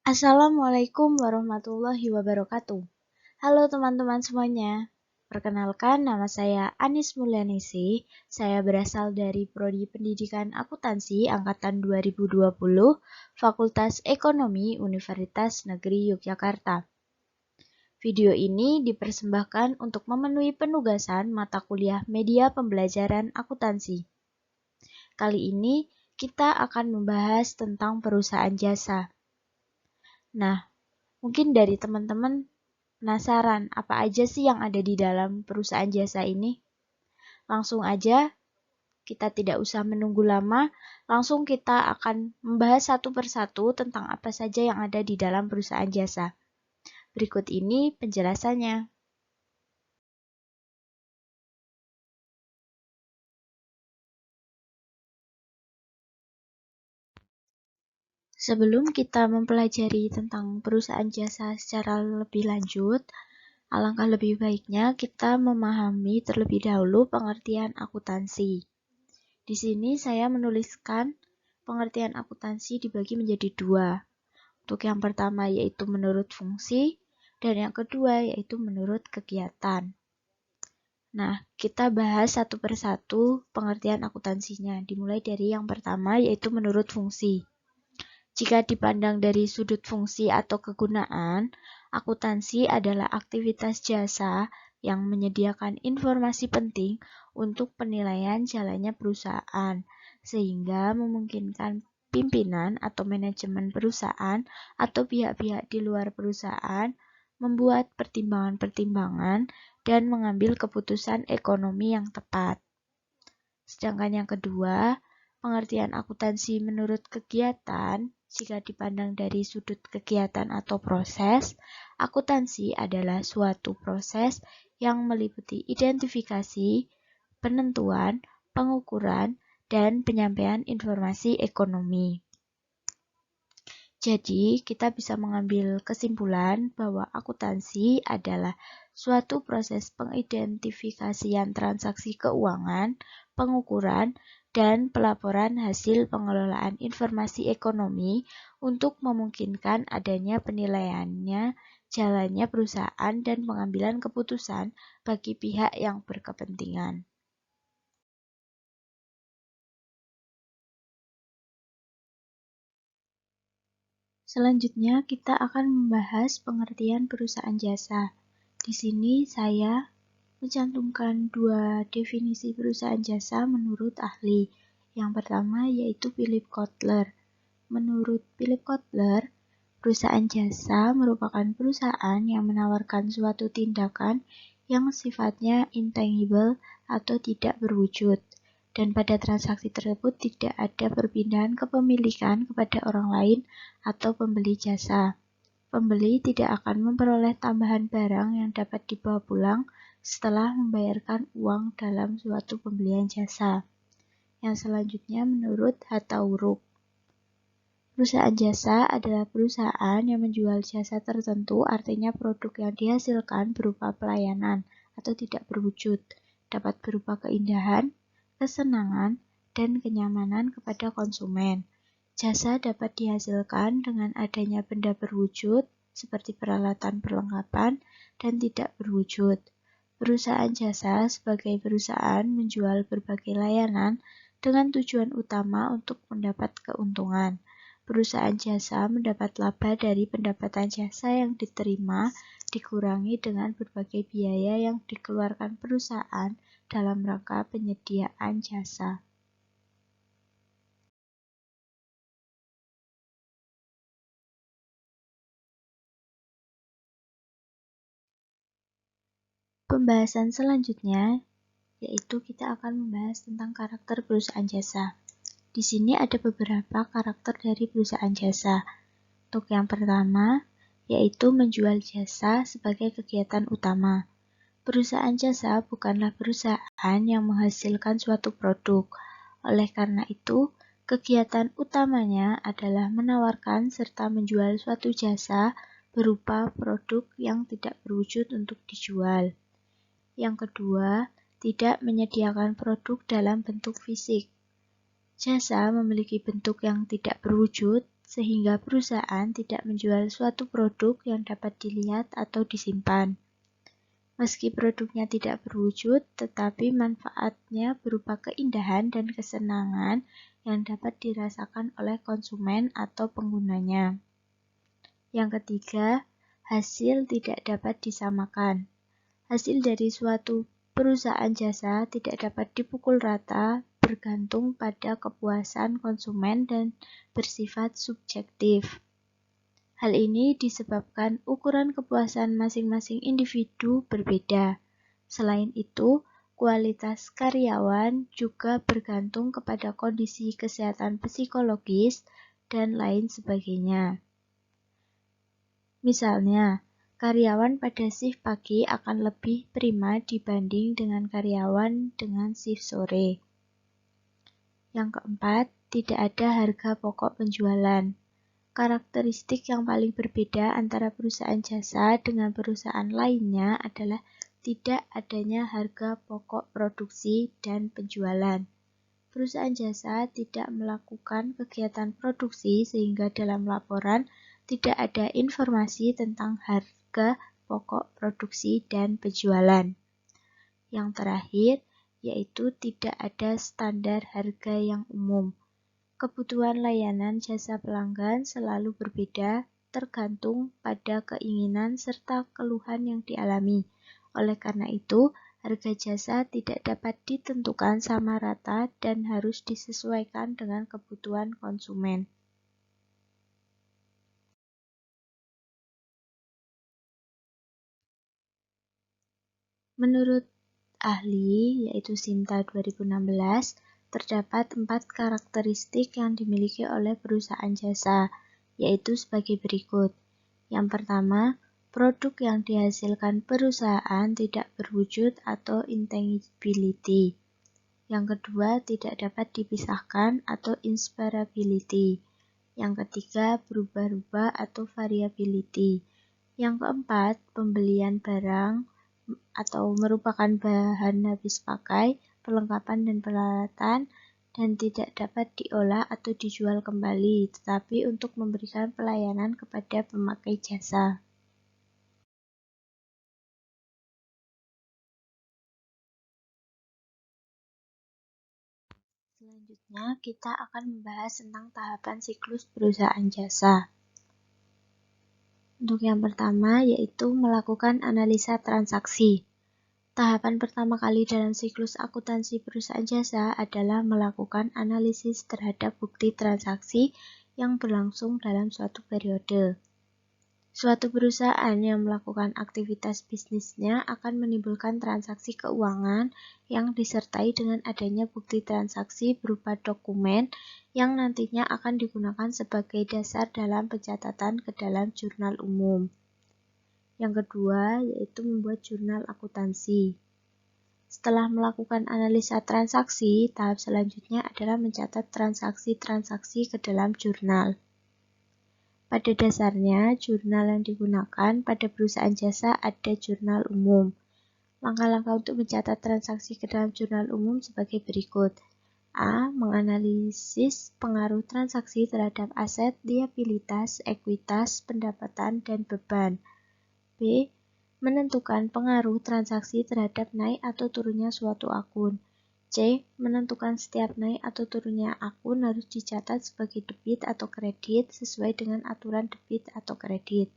Assalamualaikum warahmatullahi wabarakatuh. Halo teman-teman semuanya. Perkenalkan, nama saya Anis Mulyanisi. Saya berasal dari Prodi Pendidikan Akuntansi Angkatan 2020, Fakultas Ekonomi Universitas Negeri Yogyakarta. Video ini dipersembahkan untuk memenuhi penugasan mata kuliah Media Pembelajaran Akuntansi. Kali ini kita akan membahas tentang perusahaan jasa. Nah, mungkin dari teman-teman penasaran apa aja sih yang ada di dalam perusahaan jasa ini? Langsung aja, kita tidak usah menunggu lama, langsung kita akan membahas satu persatu tentang apa saja yang ada di dalam perusahaan jasa. Berikut ini penjelasannya. Sebelum kita mempelajari tentang perusahaan jasa secara lebih lanjut, alangkah lebih baiknya kita memahami terlebih dahulu pengertian akuntansi. Di sini saya menuliskan pengertian akuntansi dibagi menjadi dua. Untuk yang pertama yaitu menurut fungsi, dan yang kedua yaitu menurut kegiatan. Nah, kita bahas satu persatu pengertian akuntansinya, dimulai dari yang pertama yaitu menurut fungsi. Jika dipandang dari sudut fungsi atau kegunaan, akuntansi adalah aktivitas jasa yang menyediakan informasi penting untuk penilaian jalannya perusahaan, sehingga memungkinkan pimpinan atau manajemen perusahaan atau pihak-pihak di luar perusahaan membuat pertimbangan-pertimbangan dan mengambil keputusan ekonomi yang tepat. Sedangkan yang kedua, pengertian akuntansi menurut kegiatan, jika dipandang dari sudut kegiatan atau proses, akuntansi adalah suatu proses yang meliputi identifikasi, penentuan, pengukuran, dan penyampaian informasi ekonomi. Jadi, kita bisa mengambil kesimpulan bahwa akuntansi adalah suatu proses pengidentifikasian transaksi keuangan, pengukuran, dan pelaporan hasil pengelolaan informasi ekonomi untuk memungkinkan adanya penilaiannya, jalannya perusahaan, dan pengambilan keputusan bagi pihak yang berkepentingan. Selanjutnya, kita akan membahas pengertian perusahaan jasa. Di sini saya mencantumkan dua definisi perusahaan jasa menurut ahli. Yang pertama yaitu Philip Kotler. Menurut Philip Kotler, perusahaan jasa merupakan perusahaan yang menawarkan suatu tindakan yang sifatnya intangible atau tidak berwujud, dan pada transaksi tersebut tidak ada perpindahan kepemilikan kepada orang lain atau pembeli jasa. Pembeli tidak akan memperoleh tambahan barang yang dapat dibawa pulang setelah membayarkan uang dalam suatu pembelian jasa. Yang selanjutnya menurut Hatta Huruf, perusahaan jasa adalah perusahaan yang menjual jasa tertentu, artinya produk yang dihasilkan berupa pelayanan atau tidak berwujud, dapat berupa keindahan, kesenangan, dan kenyamanan kepada konsumen. Jasa dapat dihasilkan dengan adanya benda berwujud, seperti peralatan perlengkapan, dan tidak berwujud. Perusahaan jasa sebagai perusahaan menjual berbagai layanan dengan tujuan utama untuk mendapat keuntungan. Perusahaan jasa mendapat laba dari pendapatan jasa yang diterima dikurangi dengan berbagai biaya yang dikeluarkan perusahaan dalam rangka penyediaan jasa. Pembahasan selanjutnya yaitu kita akan membahas tentang karakter perusahaan jasa. Di sini ada beberapa karakter dari perusahaan jasa. Untuk yang pertama, yaitu menjual jasa sebagai kegiatan utama. Perusahaan jasa bukanlah perusahaan yang menghasilkan suatu produk. Oleh karena itu, kegiatan utamanya adalah menawarkan serta menjual suatu jasa berupa produk yang tidak berwujud untuk dijual. Yang kedua, tidak menyediakan produk dalam bentuk fisik. Jasa memiliki bentuk yang tidak berwujud, sehingga perusahaan tidak menjual suatu produk yang dapat dilihat atau disimpan. Meski produknya tidak berwujud, tetapi manfaatnya berupa keindahan dan kesenangan yang dapat dirasakan oleh konsumen atau penggunanya. Yang ketiga, hasil tidak dapat disamakan. Hasil dari suatu perusahaan jasa tidak dapat dipukul rata, bergantung pada kepuasan konsumen dan bersifat subjektif. Hal ini disebabkan ukuran kepuasan masing-masing individu berbeda. Selain itu, kualitas karyawan juga bergantung kepada kondisi kesehatan psikologis dan lain sebagainya. Misalnya, karyawan pada shift pagi akan lebih prima dibanding dengan karyawan dengan shift sore. Yang keempat, tidak ada harga pokok penjualan. Karakteristik yang paling berbeda antara perusahaan jasa dengan perusahaan lainnya adalah tidak adanya harga pokok produksi dan penjualan. Perusahaan jasa tidak melakukan kegiatan produksi sehingga dalam laporan tidak ada informasi tentang harga pokok produksi dan penjualan. Yang terakhir, yaitu tidak ada standar harga yang umum. Kebutuhan layanan jasa pelanggan selalu berbeda tergantung pada keinginan serta keluhan yang dialami. Oleh karena itu, harga jasa tidak dapat ditentukan sama rata dan harus disesuaikan dengan kebutuhan konsumen. Menurut ahli, yaitu Sinta 2016, terdapat 4 karakteristik yang dimiliki oleh perusahaan jasa, yaitu sebagai berikut. Yang pertama, produk yang dihasilkan perusahaan tidak berwujud atau intangibility. Yang kedua, tidak dapat dipisahkan atau inseparability. Yang ketiga, berubah-ubah atau variability. Yang keempat, pembelian barang atau merupakan bahan habis pakai, perlengkapan dan peralatan, dan tidak dapat diolah atau dijual kembali, tetapi untuk memberikan pelayanan kepada pemakai jasa. Selanjutnya, kita akan membahas tentang tahapan siklus perusahaan jasa. Untuk yang pertama, yaitu melakukan analisa transaksi. Tahapan pertama kali dalam siklus akuntansi perusahaan jasa adalah melakukan analisis terhadap bukti transaksi yang berlangsung dalam suatu periode. Suatu perusahaan yang melakukan aktivitas bisnisnya akan menimbulkan transaksi keuangan yang disertai dengan adanya bukti transaksi berupa dokumen yang nantinya akan digunakan sebagai dasar dalam pencatatan ke dalam jurnal umum. Yang kedua, yaitu membuat jurnal akuntansi. Setelah melakukan analisa transaksi, tahap selanjutnya adalah mencatat transaksi-transaksi ke dalam jurnal. Pada dasarnya, jurnal yang digunakan pada perusahaan jasa ada jurnal umum. Langkah-langkah untuk mencatat transaksi ke dalam jurnal umum sebagai berikut. A. Menganalisis pengaruh transaksi terhadap aset, liabilitas, ekuitas, pendapatan, dan beban. B. Menentukan pengaruh transaksi terhadap naik atau turunnya suatu akun. C. Menentukan setiap naik atau turunnya akun harus dicatat sebagai debit atau kredit sesuai dengan aturan debit atau kredit.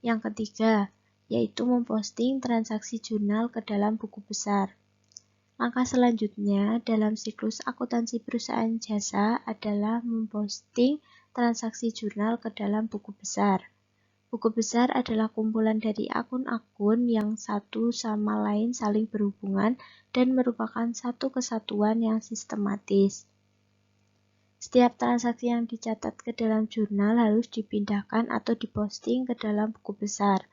Yang ketiga, yaitu memposting transaksi jurnal ke dalam buku besar. Langkah selanjutnya dalam siklus akuntansi perusahaan jasa adalah memposting transaksi jurnal ke dalam buku besar. Buku besar adalah kumpulan dari akun-akun yang satu sama lain saling berhubungan dan merupakan satu kesatuan yang sistematis. Setiap transaksi yang dicatat ke dalam jurnal harus dipindahkan atau diposting ke dalam buku besar.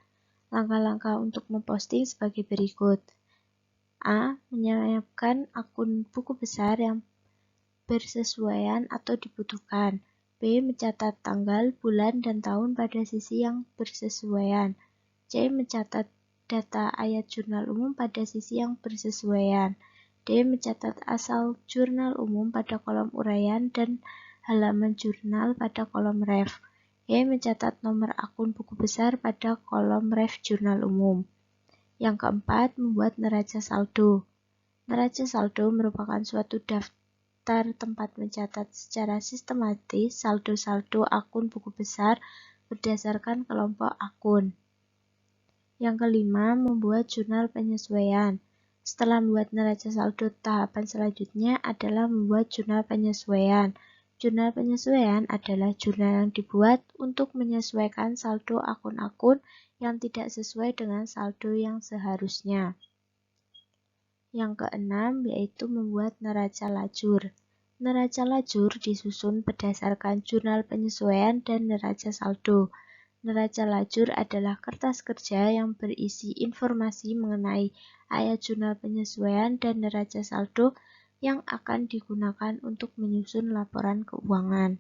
Langkah-langkah untuk memposting sebagai berikut. A. Menyiapkan akun buku besar yang bersesuaian atau dibutuhkan. B. Mencatat tanggal, bulan, dan tahun pada sisi yang bersesuaian. C. Mencatat data ayat jurnal umum pada sisi yang bersesuaian. D. Mencatat asal jurnal umum pada kolom uraian dan halaman jurnal pada kolom ref. E. Mencatat nomor akun buku besar pada kolom ref jurnal umum. Yang keempat, membuat neraca saldo. Neraca saldo merupakan suatu daftar tempat mencatat secara sistematis saldo-saldo akun buku besar berdasarkan kelompok akun. Yang kelima, membuat jurnal penyesuaian. Setelah membuat neraca saldo, tahapan selanjutnya adalah membuat jurnal penyesuaian. Jurnal penyesuaian adalah jurnal yang dibuat untuk menyesuaikan saldo akun-akun yang tidak sesuai dengan saldo yang seharusnya. Yang keenam, yaitu membuat neraca lajur. Neraca lajur disusun berdasarkan jurnal penyesuaian dan neraca saldo. Neraca lajur adalah kertas kerja yang berisi informasi mengenai ayat jurnal penyesuaian dan neraca saldo yang akan digunakan untuk menyusun laporan keuangan.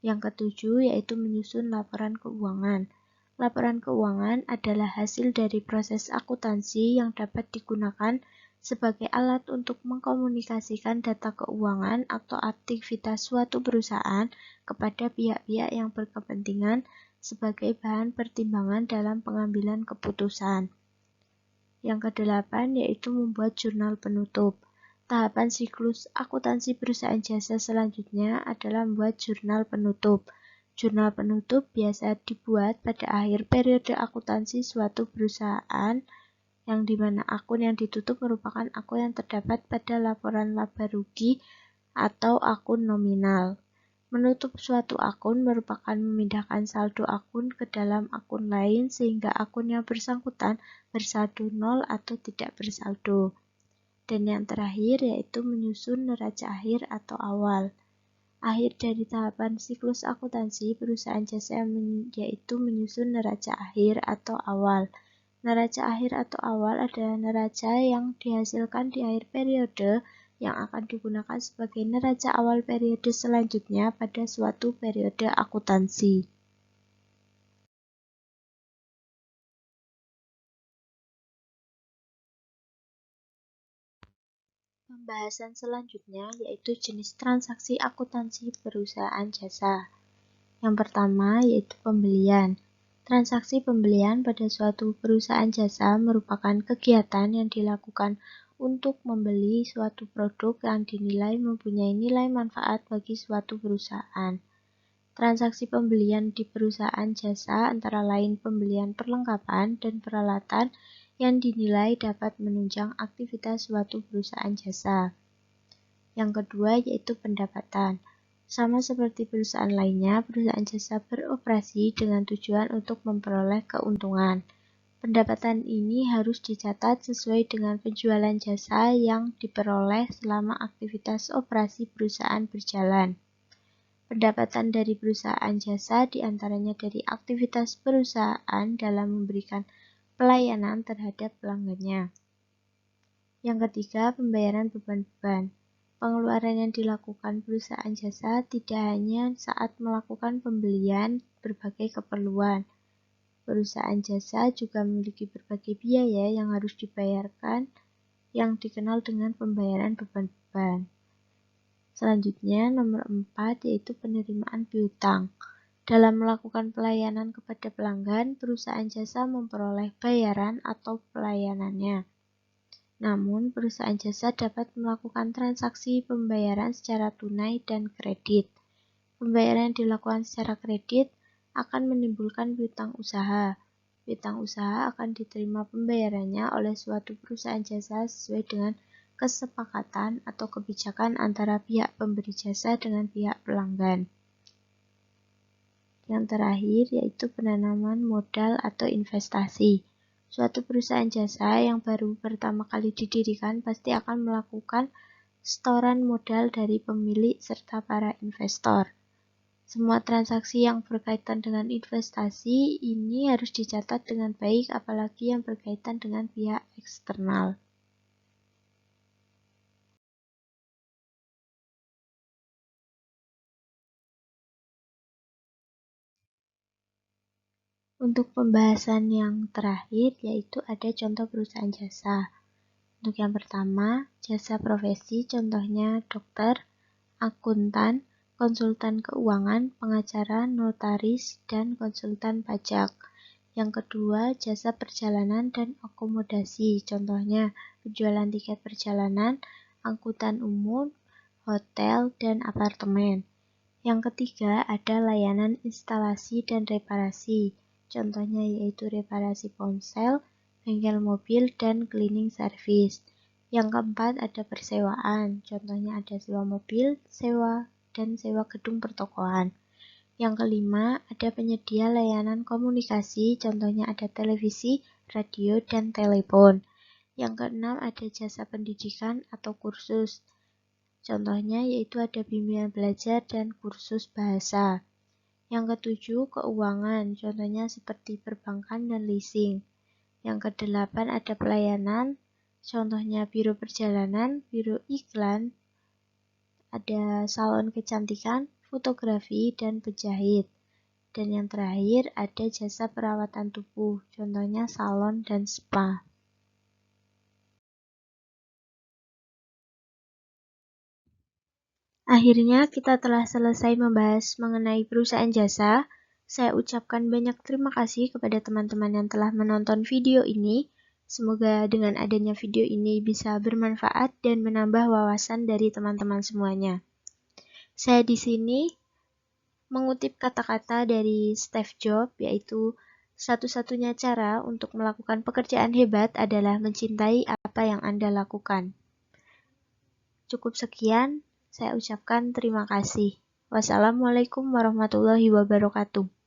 Yang ketujuh, yaitu menyusun laporan keuangan. Laporan keuangan adalah hasil dari proses akuntansi yang dapat digunakan sebagai alat untuk mengkomunikasikan data keuangan atau aktivitas suatu perusahaan kepada pihak-pihak yang berkepentingan sebagai bahan pertimbangan dalam pengambilan keputusan. Yang kedelapan, yaitu membuat jurnal penutup. Tahapan siklus akuntansi perusahaan jasa selanjutnya adalah membuat jurnal penutup. Jurnal penutup biasa dibuat pada akhir periode akuntansi suatu perusahaan, yang dimana akun yang ditutup merupakan akun yang terdapat pada laporan laba rugi atau akun nominal. Menutup suatu akun merupakan memindahkan saldo akun ke dalam akun lain sehingga akun yang bersangkutan bersaldo nol atau tidak bersaldo. Dan yang terakhir yaitu menyusun neraca akhir atau awal. Akhir dari tahapan siklus akuntansi perusahaan jasa yaitu menyusun neraca akhir atau awal. Neraca akhir atau awal adalah neraca yang dihasilkan di akhir periode yang akan digunakan sebagai neraca awal periode selanjutnya pada suatu periode akuntansi. Pembahasan selanjutnya yaitu jenis transaksi akuntansi perusahaan jasa. Yang pertama yaitu pembelian. Transaksi pembelian pada suatu perusahaan jasa merupakan kegiatan yang dilakukan untuk membeli suatu produk yang dinilai mempunyai nilai manfaat bagi suatu perusahaan. Transaksi pembelian di perusahaan jasa antara lain pembelian perlengkapan dan peralatan yang dinilai dapat menunjang aktivitas suatu perusahaan jasa. Yang kedua yaitu pendapatan. Sama seperti perusahaan lainnya, perusahaan jasa beroperasi dengan tujuan untuk memperoleh keuntungan. Pendapatan ini harus dicatat sesuai dengan penjualan jasa yang diperoleh selama aktivitas operasi perusahaan berjalan. Pendapatan dari perusahaan jasa diantaranya dari aktivitas perusahaan dalam memberikan pelayanan terhadap pelanggannya. Yang ketiga, pembayaran beban-beban. Pengeluaran yang dilakukan perusahaan jasa tidak hanya saat melakukan pembelian berbagai keperluan. Perusahaan jasa juga memiliki berbagai biaya yang harus dibayarkan yang dikenal dengan pembayaran beban-beban. Selanjutnya, nomor 4 yaitu penerimaan piutang. Dalam melakukan pelayanan kepada pelanggan, perusahaan jasa memperoleh bayaran atau pelayanannya. Namun, perusahaan jasa dapat melakukan transaksi pembayaran secara tunai dan kredit. Pembayaran yang dilakukan secara kredit akan menimbulkan piutang usaha. Piutang usaha akan diterima pembayarannya oleh suatu perusahaan jasa sesuai dengan kesepakatan atau kebijakan antara pihak pemberi jasa dengan pihak pelanggan. Yang terakhir yaitu penanaman modal atau investasi. Suatu perusahaan jasa yang baru pertama kali didirikan pasti akan melakukan setoran modal dari pemilik serta para investor. Semua transaksi yang berkaitan dengan investasi ini harus dicatat dengan baik, apalagi yang berkaitan dengan pihak eksternal. Untuk pembahasan yang terakhir, yaitu ada contoh perusahaan jasa. Untuk yang pertama, jasa profesi, contohnya dokter, akuntan, konsultan keuangan, pengacara, notaris, dan konsultan pajak. Yang kedua, jasa perjalanan dan akomodasi, contohnya penjualan tiket perjalanan, angkutan umum, hotel, dan apartemen. Yang ketiga, ada layanan instalasi dan reparasi, contohnya yaitu reparasi ponsel, bengkel mobil, dan cleaning service. Yang keempat, ada persewaan, contohnya ada sewa mobil, dan sewa gedung pertokoan. Yang kelima, ada penyedia layanan komunikasi, contohnya ada televisi, radio, dan telepon. Yang keenam, ada jasa pendidikan atau kursus, contohnya yaitu ada bimbingan belajar dan kursus bahasa. Yang ketujuh, keuangan, contohnya seperti perbankan dan leasing. Yang kedelapan, ada pelayanan, contohnya biro perjalanan, biro iklan, ada salon kecantikan, fotografi, dan penjahit. Dan yang terakhir, ada jasa perawatan tubuh, contohnya salon dan spa. Akhirnya kita telah selesai membahas mengenai perusahaan jasa. Saya ucapkan banyak terima kasih kepada teman-teman yang telah menonton video ini. Semoga dengan adanya video ini bisa bermanfaat dan menambah wawasan dari teman-teman semuanya. Saya di sini mengutip kata-kata dari Steve Jobs, yaitu satu-satunya cara untuk melakukan pekerjaan hebat adalah mencintai apa yang Anda lakukan. Cukup sekian. Saya ucapkan terima kasih. Wassalamualaikum warahmatullahi wabarakatuh.